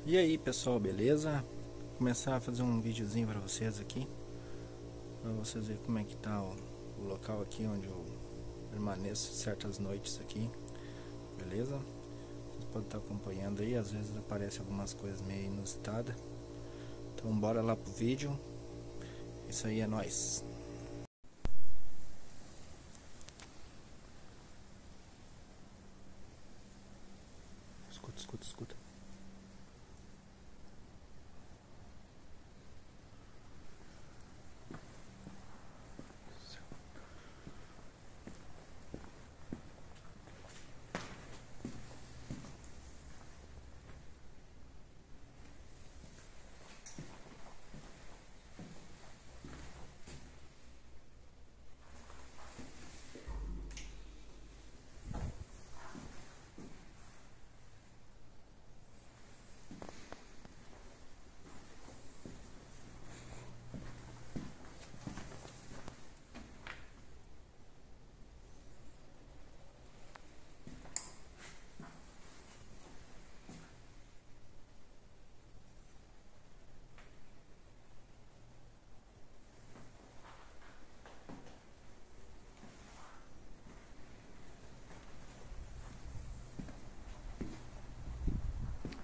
E aí pessoal, beleza? Vou começar a fazer um videozinho para vocês aqui, para vocês verem como é que tá o local aqui onde eu permaneço certas noites aqui, beleza? Vocês podem estar acompanhando aí, às vezes aparecem algumas coisas meio inusitadas. Então bora lá pro vídeo. Isso aí é nóis. Escuta, escuta, escuta.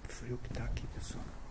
Frio que tá aqui, pessoal.